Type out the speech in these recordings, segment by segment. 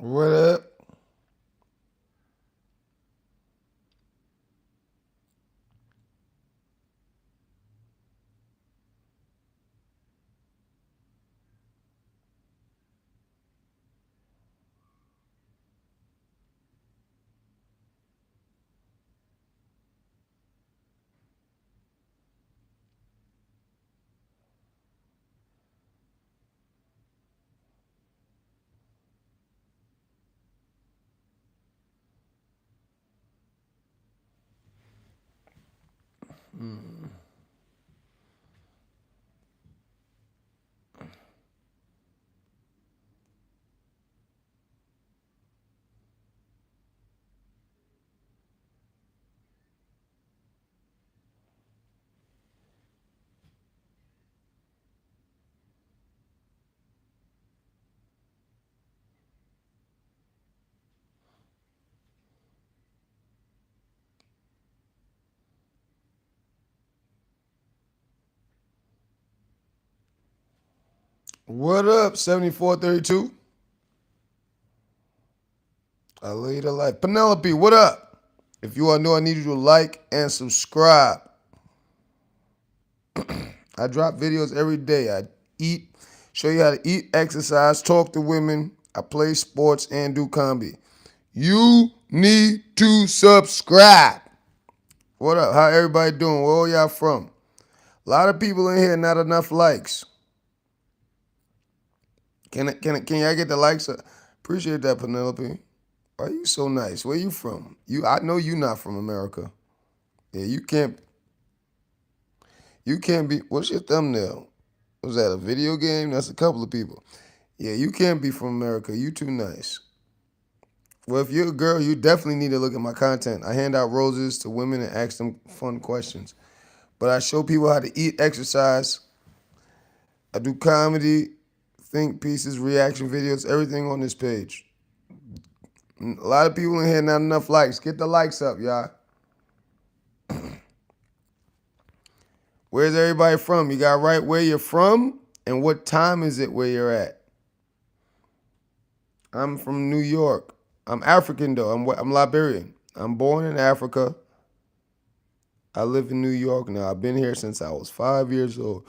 What up? What up? 7432. I love you to life. Penelope, what up? If you are new, I need you to like and subscribe. I drop videos every day. I eat, show you how to eat, exercise, talk to women. I play sports and do comedy. You need to subscribe. What up? How everybody doing? Where all y'all from? A lot of people in here, not enough likes. Can y'all get the likes? Appreciate that, Penelope. Why are you so nice? Where you from? I know you not from America. Yeah, you can't be. What's your thumbnail? Was that a video game? That's a couple of people. Yeah, you can't be from America. You too nice. Well, if you're a girl, you definitely need to look at my content. I hand out roses to women and ask them fun questions. But I show people how to eat, exercise. I do comedy, think pieces, reaction videos, everything on this page. A lot of people in here, not enough likes. Get the likes up, y'all. Where's everybody from? You got to write where you're from and what time is it where you're at. I'm from New York. I'm African though. I'm Liberian. I'm born in Africa. I live in New York now. I've been here since I was 5 years old.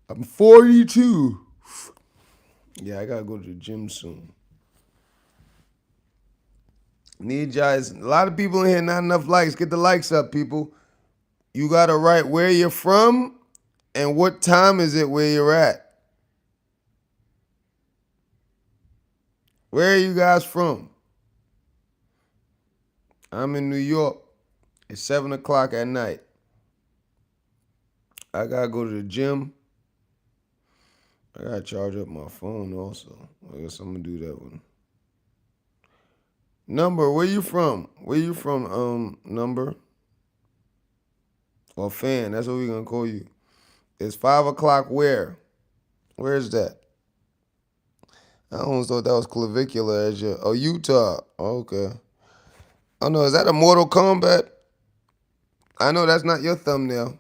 I'm 42. Yeah, I gotta go to the gym soon. Need guys. A lot of people in here, not enough likes. Get the likes up, people. You gotta write where you're from and what time is it where you're at. Where are you guys from? I'm in New York. It's 7 o'clock at night. I gotta go to the gym. I gotta charge up my phone also. I guess I'm gonna do that one. Number, where you from? Where you from, number? Or fan, that's what we're gonna call you. It's 5 o'clock where? Where's that? I almost thought that was clavicular as your. Oh, Utah. Okay. Oh no, is that a Mortal Kombat? I know that's not your thumbnail.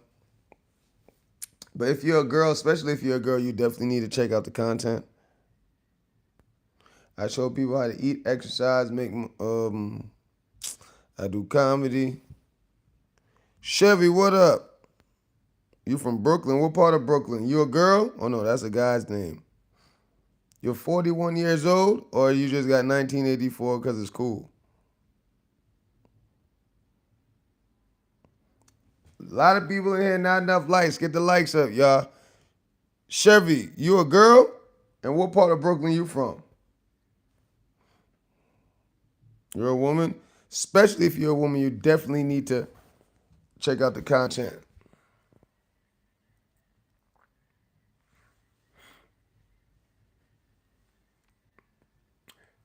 But if you're a girl, especially if you're a girl, you definitely need to check out the content. I show people how to eat, exercise, I do comedy. Chevy, what up? You from Brooklyn? What part of Brooklyn? You a girl? Oh no, that's a guy's name. You're 41 years old, or you just got 1984 because it's cool? A lot of people in here, not enough likes. Get the likes up, y'all. Chevy, you a girl? And what part of Brooklyn you from? You're a woman? Especially if you're a woman, you definitely need to check out the content.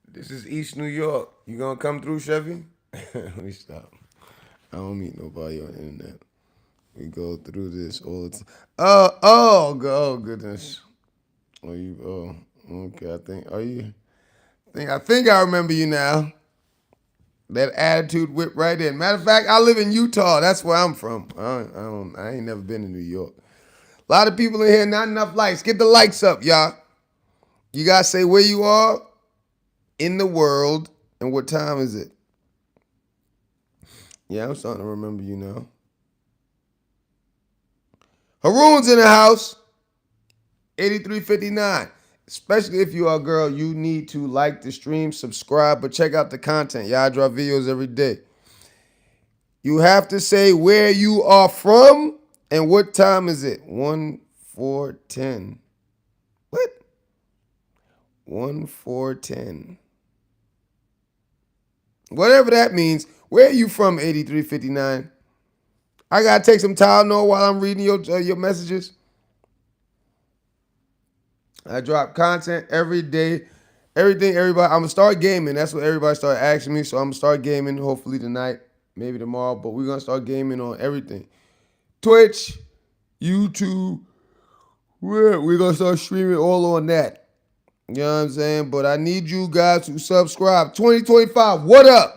This is East New York. You gonna come through, Chevy? Let me stop. I don't meet nobody on the internet. We go through this all the time. Oh, goodness. Okay. I think I remember you now. That attitude whip right in. Matter of fact, I live in Utah. That's where I'm from. I ain't never been to New York. A lot of people in here, not enough likes. Get the likes up, y'all. You gotta say where you are in the world, and what time is it? Yeah, I'm starting to remember you now. Haroon's in the house. 8359. Especially if you are a girl, you need to like the stream, subscribe, but check out the content. Y'all drop videos every day. You have to say where you are from and what time is it. 1 4 10. What? 1 4 10. Whatever that means. Where are you from, 8359? I gotta take some Tylenol while I'm reading your messages. I drop content every day. Everything, everybody. I'm gonna start gaming. That's what everybody started asking me. So I'm gonna start gaming hopefully tonight, maybe tomorrow. But we're gonna start gaming on everything. Twitch, YouTube. We're gonna start streaming all on that. You know what I'm saying? But I need you guys to subscribe. 2025. What up?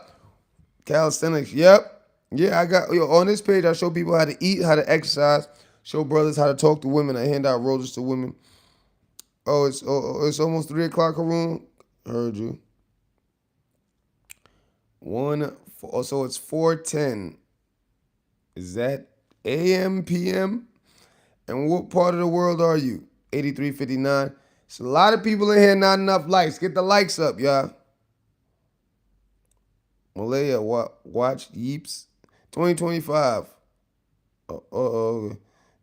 Calisthenics. Yep. Yeah, I got on this page. I show people how to eat, how to exercise. Show brothers how to talk to women. I hand out roses to women. Oh, it's almost 3 o'clock, Haroon. Heard you. So it's 4:10. Is that AM, PM? And what part of the world are you? 8359. It's a lot of people in here, not enough likes. Get the likes up, y'all. Malaya, watch Yeeps. 2025. Oh.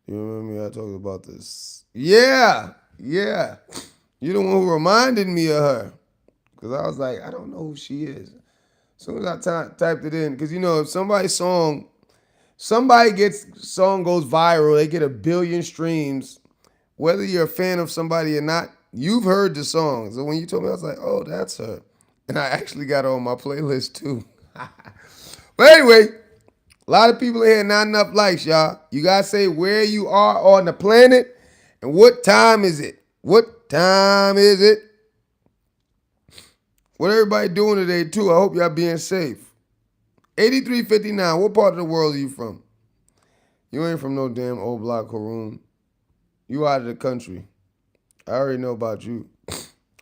You remember me? I talked about this. Yeah. You're the one who reminded me of her. Because I was like, I don't know who she is. As soon as I typed it in, because if somebody's song goes viral, they get 1 billion streams, whether you're a fan of somebody or not, you've heard the song. So when you told me, I was like, oh, that's her. And I actually got her on my playlist too. But anyway, a lot of people in here, not enough likes, y'all. You gotta say where you are on the planet and what time is it. What time is it? What everybody doing today too? I hope y'all being safe. 8359. What part of the world are you from? You ain't from no damn old block, Haroon. You out of the country. I already know about you.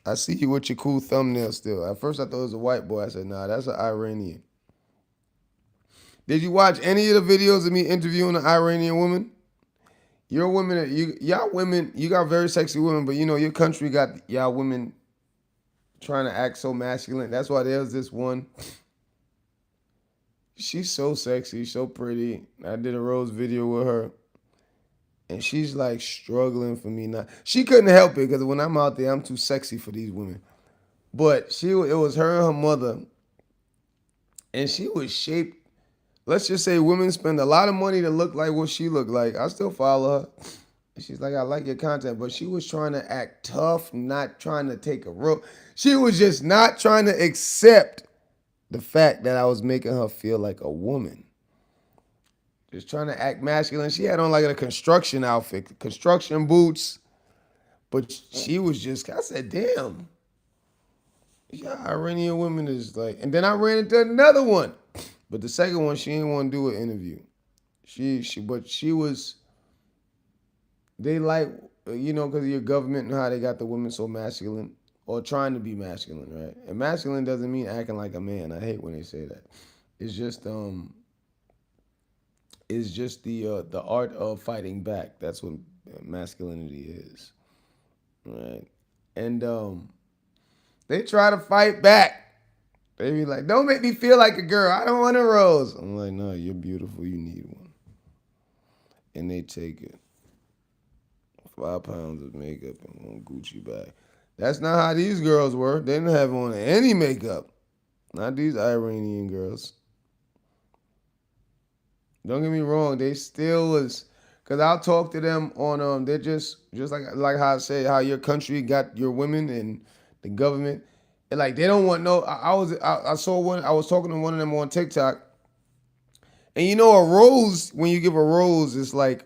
I see you with your cool thumbnail still. At first I thought it was a white boy. I said, nah, that's an Iranian. Did you watch any of the videos of me interviewing an Iranian woman? Your women, y'all women, you got very sexy women, but your country got y'all women trying to act so masculine. That's why there's this one. She's so sexy, so pretty. I did a rose video with her. And she's like struggling for me now. She couldn't help it because when I'm out there, I'm too sexy for these women. But it was her and her mother. And she was shaped. Let's just say women spend a lot of money to look like what she looked like. I still follow her. And she's like, I like your content. But she was trying to act tough, not trying to take a role. She was just not trying to accept the fact that I was making her feel like a woman. Just trying to act masculine. She had on like a construction outfit, construction boots. But she was just, I said, damn. Yeah, Iranian women is like, and then I ran into another one. But the second one, she didn't want to do an interview. But she was, they like, because of your government and how they got the women so masculine or trying to be masculine, right? And masculine doesn't mean acting like a man. I hate when they say that. It's just the art of fighting back. That's what masculinity is, right? And they try to fight back. They be like, don't make me feel like a girl. I don't want a rose. I'm like, no, you're beautiful. You need one. And they take it. 5 pounds of makeup and one Gucci bag. That's not how these girls were. They didn't have on any makeup. Not these Iranian girls. Don't get me wrong. They still was, because I'll talk to them on, they're just like how I say, how your country got your women and the government. And like, they don't want no, I saw one, I was talking to one of them on TikTok. And a rose, when you give a rose, it's like,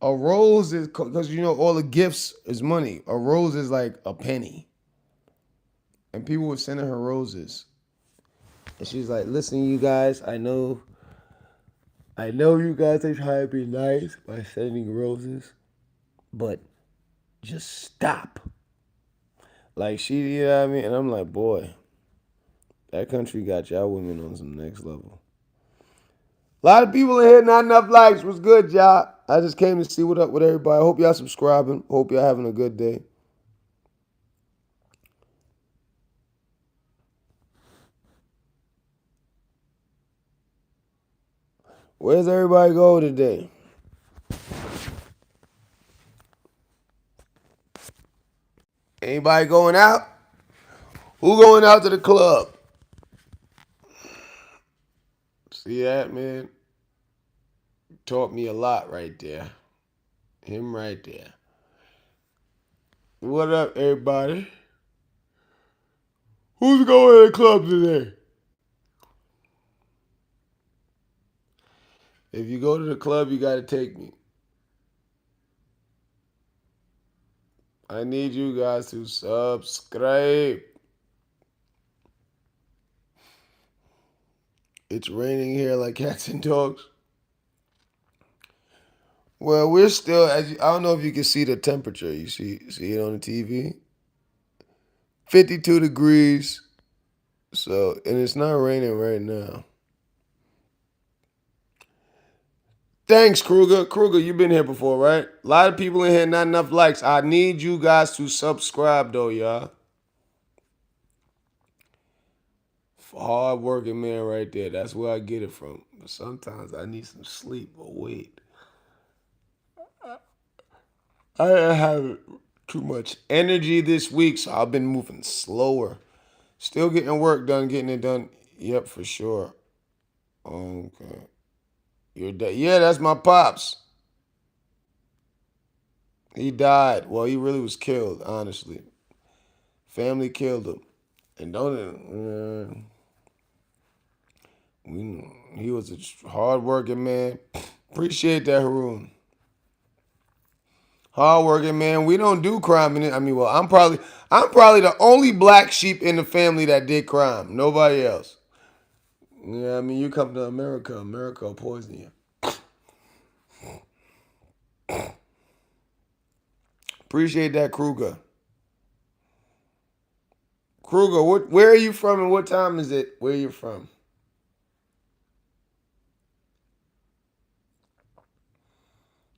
a rose is, because all the gifts is money. A rose is like a penny. And people were sending her roses. And she's like, listen, you guys, I know you guys are trying to be nice by sending roses, but just stop. Like she, you know what I mean? And I'm like, boy, that country got y'all women on some next level. A lot of people in here, not enough likes. What's good, y'all? I just came to see what up with everybody. Hope y'all subscribing. Hope y'all having a good day. Where's everybody go today? Anybody going out? Who going out to the club? See that, man? Taught me a lot right there. Him right there. What up, everybody? Who's going to the club today? If you go to the club, you got to take me. I need you guys to subscribe. It's raining here like cats and dogs. Well, we're still. I don't know if you can see the temperature. You see it on the TV. 52 degrees. So, and it's not raining right now. Thanks, Kruger. Kruger, you've been here before, right? A lot of people in here, not enough likes. I need you guys to subscribe, though, y'all. Hard working man right there. That's where I get it from. But sometimes I need some sleep. But wait, I have too much energy this week, so I've been moving slower. Still getting work done, getting it done. Yep, for sure. Okay. Yeah, that's my pops. He died. Well, he really was killed, honestly. Family killed him. And he was a hard working man. Appreciate that, Haroon. Hard working man. We don't do crime in it. I mean, well, I'm probably the only black sheep in the family that did crime. Nobody else. Yeah, I mean, you come to America, America will poison you. Appreciate that, Kruger. Kruger, where are you from and what time is it? Where are you from?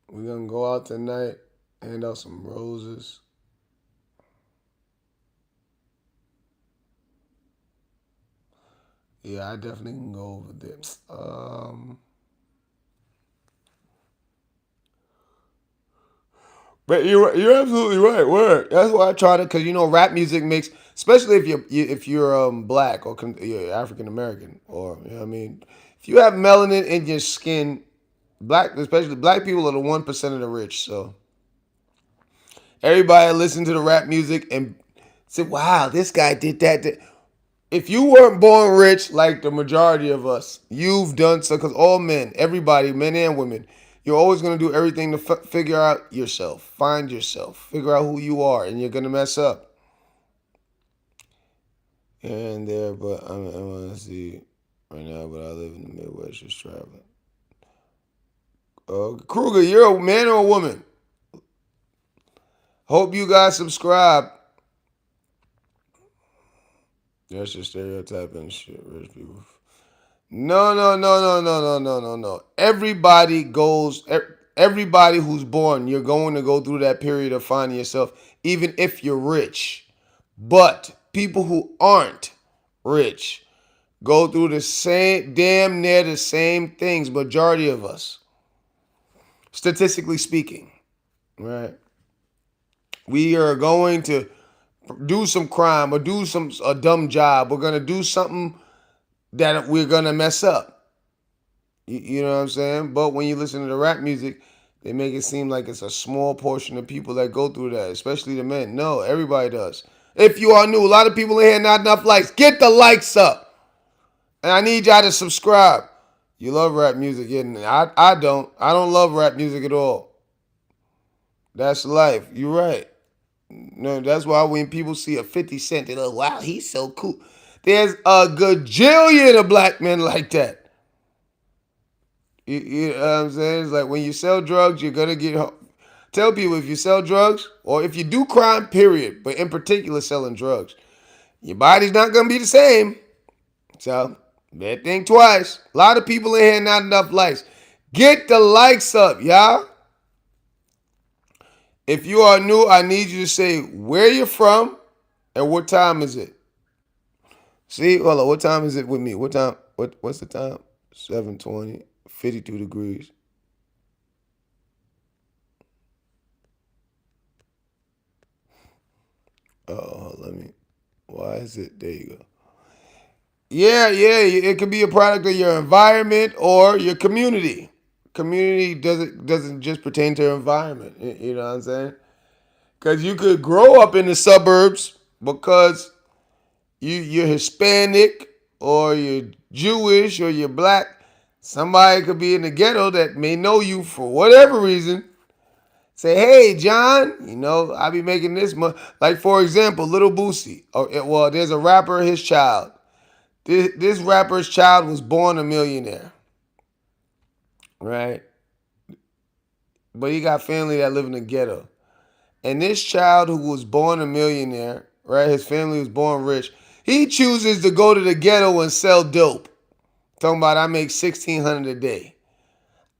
We're gonna go out tonight, hand out some roses. Yeah, I definitely can go over there. But you're absolutely right. Word. That's why I try to, cause rap music makes, especially if you're black or you're African American or you know what I mean. If you have melanin in your skin, especially black people are the 1% of the rich. So everybody listen to the rap music and say, "Wow, this guy did that." If you weren't born rich like the majority of us, you've done so. Because all men, everybody, men and women, you're always going to do everything to figure out yourself, find yourself, figure out who you are, and you're going to mess up. And there, but I want to see right now, but I live in the Midwest, just traveling. Kruger, you're a man or a woman? Hope you guys subscribe. That's just stereotyping shit, rich people. No, no, no, no, no, no, no, no, no. Everybody who's born, you're going to go through that period of finding yourself, even if you're rich. But people who aren't rich go through the same, damn near the same things, majority of us, statistically speaking, right? We are going to do some crime or do a dumb job. We're going to do something that we're going to mess up. You know what I'm saying? But when you listen to the rap music, they make it seem like it's a small portion of people that go through that, especially the men. No, everybody does. If you are new, a lot of people in here, not enough likes. Get the likes up. And I need y'all to subscribe. You love rap music, I don't. I don't love rap music at all. That's life. You're right. No, that's why when people see a 50 Cent, they're like, wow, he's so cool. There's a gajillion of black men like that. You know what I'm saying? It's like when you sell drugs, you're going to get tell people, if you sell drugs or if you do crime, period, but in particular selling drugs, your body's not gonna be the same. So better think twice. A lot of people in here, not enough likes. Get the likes up, y'all. If you are new, I need you to say where you're from and what time is it. See, hold on. What time is it with me? What time? What's the time? 7:20, 52 degrees. Oh, let me. Why is it? There you go. Yeah, yeah. It could be a product of your environment or your community. Community doesn't just pertain to your environment. You know what I'm saying? Because you could grow up in the suburbs because you're Hispanic or you're Jewish or you're black. Somebody could be in the ghetto that may know you for whatever reason. Say, hey, John, I be making this much. Like, for example, Little Boosie. Well, there's a rapper, his child. This rapper's child was born a millionaire, right? But he got family that live in the ghetto. And this child who was born a millionaire, right? His family was born rich. He chooses to go to the ghetto and sell dope. Talking about I make $1,600 a day.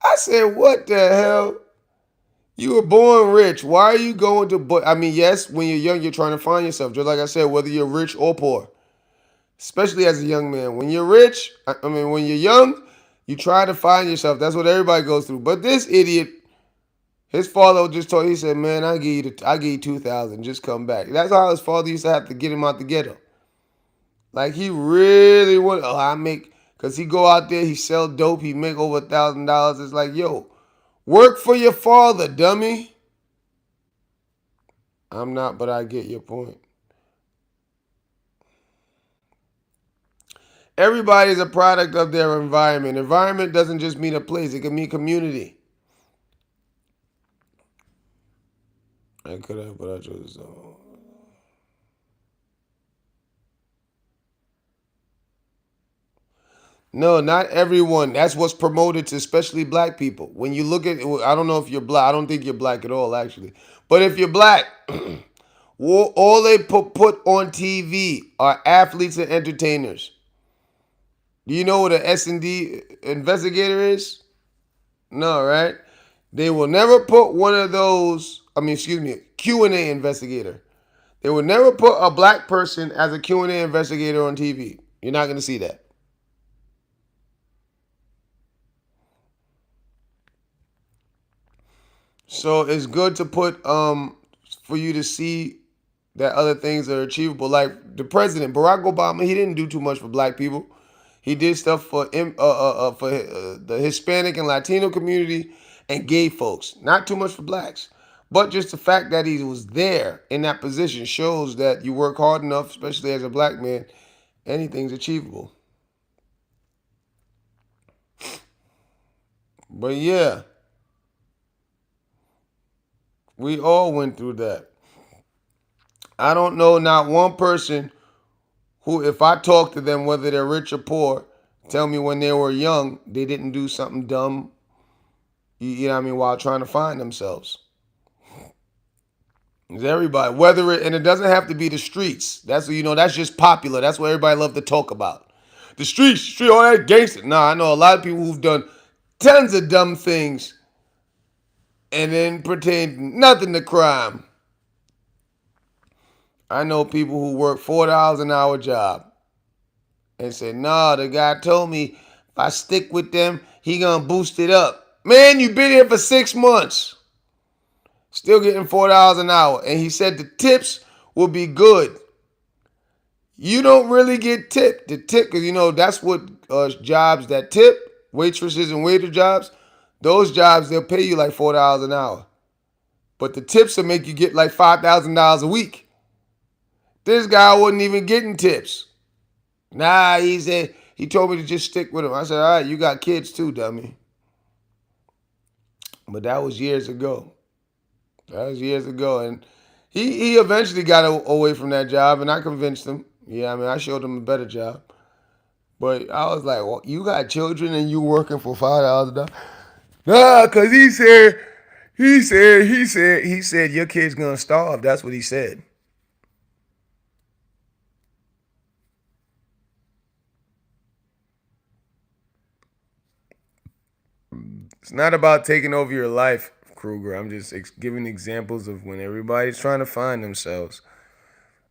I said, what the hell? You were born rich. Why are you going to? I mean, yes, when you're young, you're trying to find yourself. Just like I said, whether you're rich or poor, especially as a young man. When you're rich, when you're young, you try to find yourself. That's what everybody goes through. But this idiot, his father just told. He said, "Man, I give you 2,000. Just come back." That's how his father used to have to get him out the ghetto. Like he really wanted. Oh, I make because he go out there, he sell dope, he make over $1,000. It's like, yo, work for your father, dummy. I'm not, but I get your point. Everybody's a product of their environment. Environment doesn't just mean a place; it can mean community. I could have, but I chose this. No, not everyone. That's what's promoted to especially black people. When you look at, I don't know if you're black. I don't think you're black at all, actually. But if you're black, all they put on TV are athletes and entertainers. Do you know what an S&D investigator is? No, right? They will never put one of those. Excuse me, Q&A investigator. They will never put a black person as a Q&A investigator on TV. You're not going to see that. So it's good to put for you to see that other things are achievable. Like the president, Barack Obama, he didn't do too much for black people. He did stuff for the Hispanic and Latino community and gay folks. Not too much for blacks. But just the fact that he was there in that position shows that you work hard enough, especially as a black man, anything's achievable. But yeah, we all went through that. I don't know not one person who, if I talk to them, whether they're rich or poor, tell me when they were young, they didn't do something dumb, you know what I mean, while trying to find themselves. It's everybody, and it doesn't have to be the streets. That's just popular. That's what everybody love to talk about. The streets, all that gangster. Nah, I know a lot of people who've done tons of dumb things and then pretend nothing to crime. I know people who work $4 an hour job and say, nah, the guy told me if I stick with them, he gonna boost it up. Man, you been here for 6 months. Still getting $4 an hour. And he said the tips will be good. You don't really get tipped. The tip, because that's what jobs that tip, waitresses and waiter jobs, those jobs, they'll pay you like $4 an hour. But the tips will make you get like $5,000 a week. This guy wasn't even getting tips. Nah, he told me to just stick with him. I said, all right, you got kids too, dummy. But that was years ago. And he eventually got away from that job, and I convinced him. Yeah, I showed him a better job. But I was like, well, you got children and you working for $5 a day? Nah, because he said he said your kid's gonna starve. That's what he said. It's not about taking over your life, Kruger. I'm just giving examples of when everybody's trying to find themselves,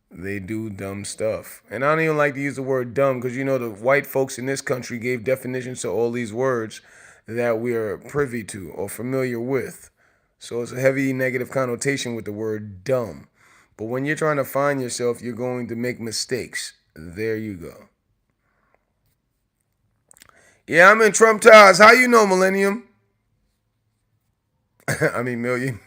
they do dumb stuff. And I don't even like to use the word dumb because you know the white folks in this country gave definitions to all these words that we are privy to or familiar with. So it's a heavy negative connotation with the word dumb. But when you're trying to find yourself, you're going to make mistakes. There you go. Yeah, I'm in Trump ties. How you know, Millennium? I mean, Million.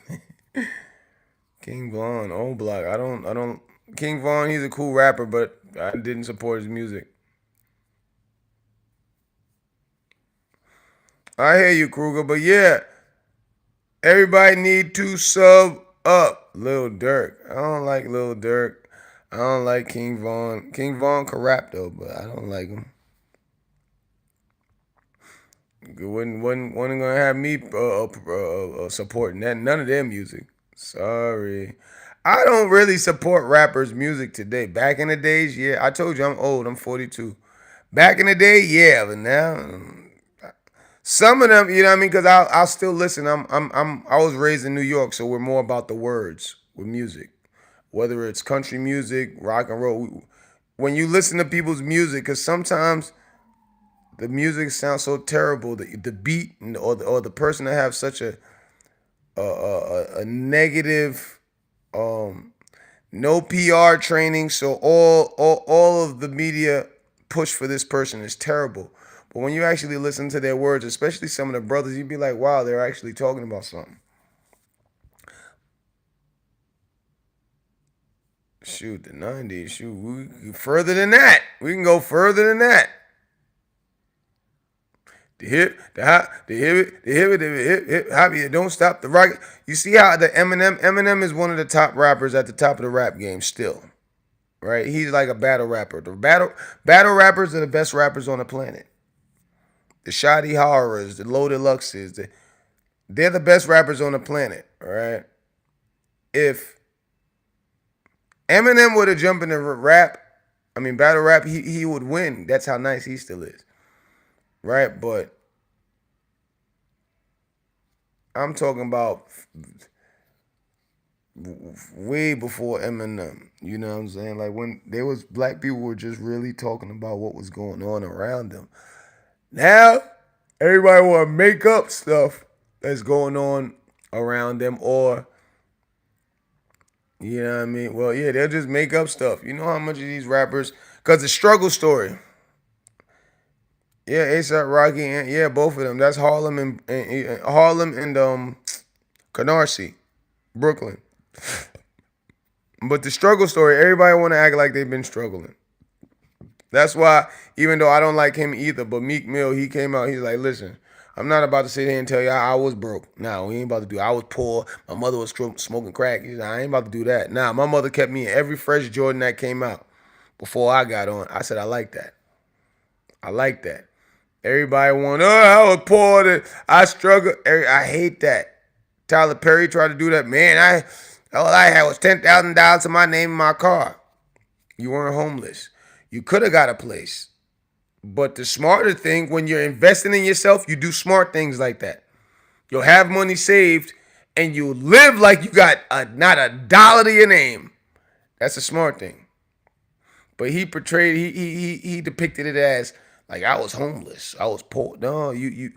King Von, old block. I don't. King Von, he's a cool rapper, but I didn't support his music. I hear you, Kruger, but yeah, everybody need to sub up. Lil Durk. I don't like Lil Durk. I don't like King Von. King Von can rap though, but I don't like him. Wasn't gonna have me supporting that. None of their music. Sorry. I don't really support rappers' music today. Back in the days, yeah. I told you I'm old. I'm 42. Back in the day, yeah, but now some of them, you know what I mean? Because I'll still listen. I was raised in New York, so we're more about the words with music, whether it's country music, rock and roll. When you listen to people's music, because sometimes the music sounds so terrible that the beat or the person that have such a negative no PR training, so all of the media push for this person is terrible. But when you actually listen to their words, especially some of the brothers, you'd be like, wow, they're actually talking about something. Shoot, the 90s, shoot, further than that. We can go further than that. The hip, the hop, the hop, yeah, don't stop the rock. You see how the Eminem is one of the top rappers at the top of the rap game still, right? He's like a battle rapper. The battle rappers are the best rappers on the planet. The Shoddy Horrors, the Low Deluxes, they're the best rappers on the planet, all right? If Eminem were to jump into rap, I mean battle rap, he would win. That's how nice he still is, right? But I'm talking about way before Eminem. You know what I'm saying? Like when there was black people were just really talking about what was going on around them. Now everybody want to make up stuff that's going on around them, or you know what I mean? Well, yeah, they'll just make up stuff. You know how much of these rappers, because the struggle story. Yeah, ASAP Rocky, and yeah, both of them. That's Harlem and Harlem and Canarsie, Brooklyn. But the struggle story, everybody want to act like they've been struggling. That's why, even though I don't like him either, but Meek Mill, he came out, he's like, listen, I'm not about to sit here and tell you I was broke. Nah, we ain't about to do. I was poor. My mother was smoking crack. He's like, I ain't about to do that. Nah, my mother kept me in every fresh Jordan that came out before I got on. I said, I like that. I like that. Everybody want, oh, I was poor. I struggled. I hate that. Tyler Perry tried to do that. Man, all I had was $10,000 to my name in my car. You weren't homeless. You could have got a place. But the smarter thing, when you're investing in yourself, you do smart things like that. You'll have money saved and you live like you got not a dollar to your name. That's a smart thing. But he portrayed, he depicted it as like I was homeless. I was poor. No, you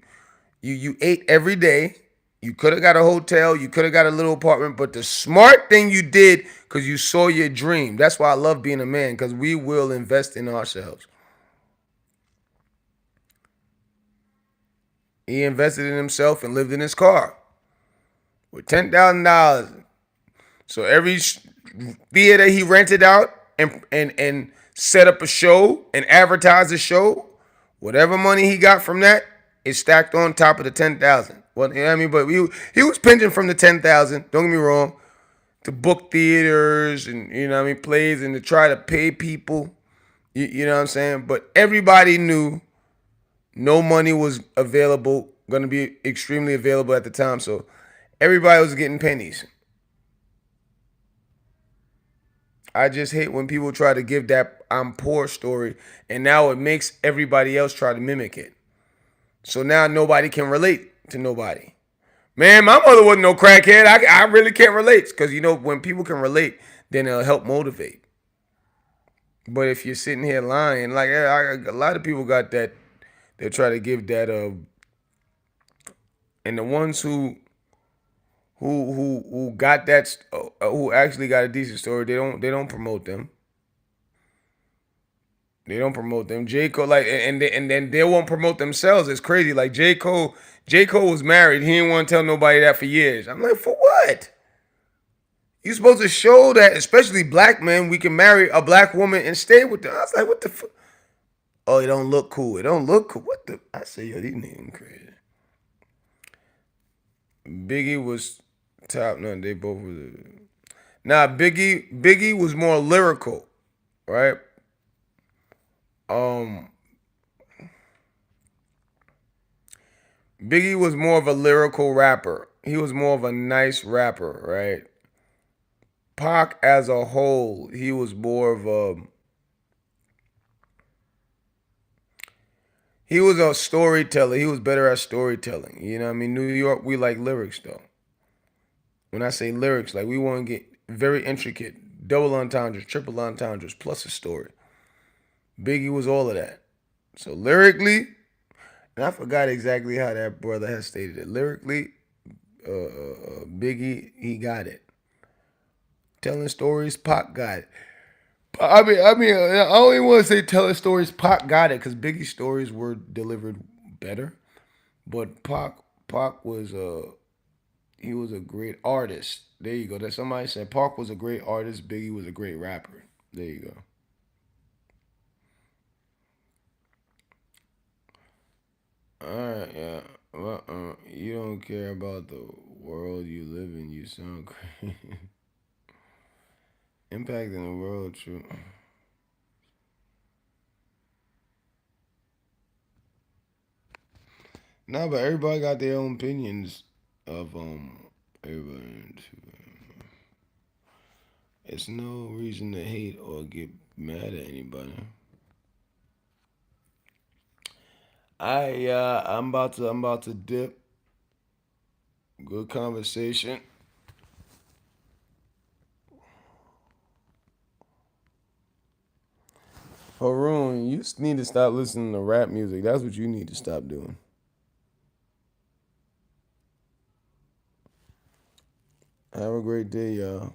ate every day. You could have got a hotel. You could have got a little apartment. But the smart thing you did, because you saw your dream. That's why I love being a man, because we will invest in ourselves. He invested in himself and lived in his car with $10,000. So every theater he rented out and set up a show and advertised a show, whatever money he got from that is stacked on top of the 10,000. Well, you know what I mean, but he was pinching from the 10,000. Don't get me wrong, to book theaters and you know what I mean plays and to try to pay people. You know what I'm saying? But everybody knew no money was available, going to be extremely available at the time. So everybody was getting pennies. I just hate when people try to give that I'm poor story, and now it makes everybody else try to mimic it. So now nobody can relate to nobody. Man, my mother wasn't no crackhead. I really can't relate because when people can relate, then it'll help motivate. But if you're sitting here lying, like a lot of people got that, they try to give that and the ones who got that who actually got a decent story, they don't promote them. They don't promote them. J. Cole, like, and then they won't promote themselves. It's crazy. Like J. Cole, was married. He didn't want to tell nobody that for years. I'm like, for what? You supposed to show that, especially black men, we can marry a black woman and stay with them. I was like, what the fuck? Oh, it don't look cool. It don't look cool. What the? I say, yo, these niggas crazy. Biggie was top. No, they both was. Nah, Biggie was more lyrical, right? Um, Biggie was more of a lyrical rapper. He was more of a nice rapper, right? Pac as a whole, he was more of a he was a storyteller. He was better at storytelling. You know what I mean? New York, we like lyrics though. When I say lyrics, like we want to get very intricate, double entendres, triple entendres, plus a story. Biggie was all of that. So lyrically, and I forgot exactly how that brother has stated it. Lyrically, Biggie, he got it. Telling stories, Pac got it. I don't even want to say telling stories. Pac got it because Biggie's stories were delivered better, but Pac was he was a great artist. There you go. That somebody said Pac was a great artist. Biggie was a great rapper. There you go. All right, yeah. Well, you don't care about the world you live in. You sound crazy. Impacting the world, true. Nah, but everybody got their own opinions of everybody. It's no reason to hate or get mad at anybody. I'm about to dip. Good conversation. Haroon, you need to stop listening to rap music. That's what you need to stop doing. Have a great day, y'all.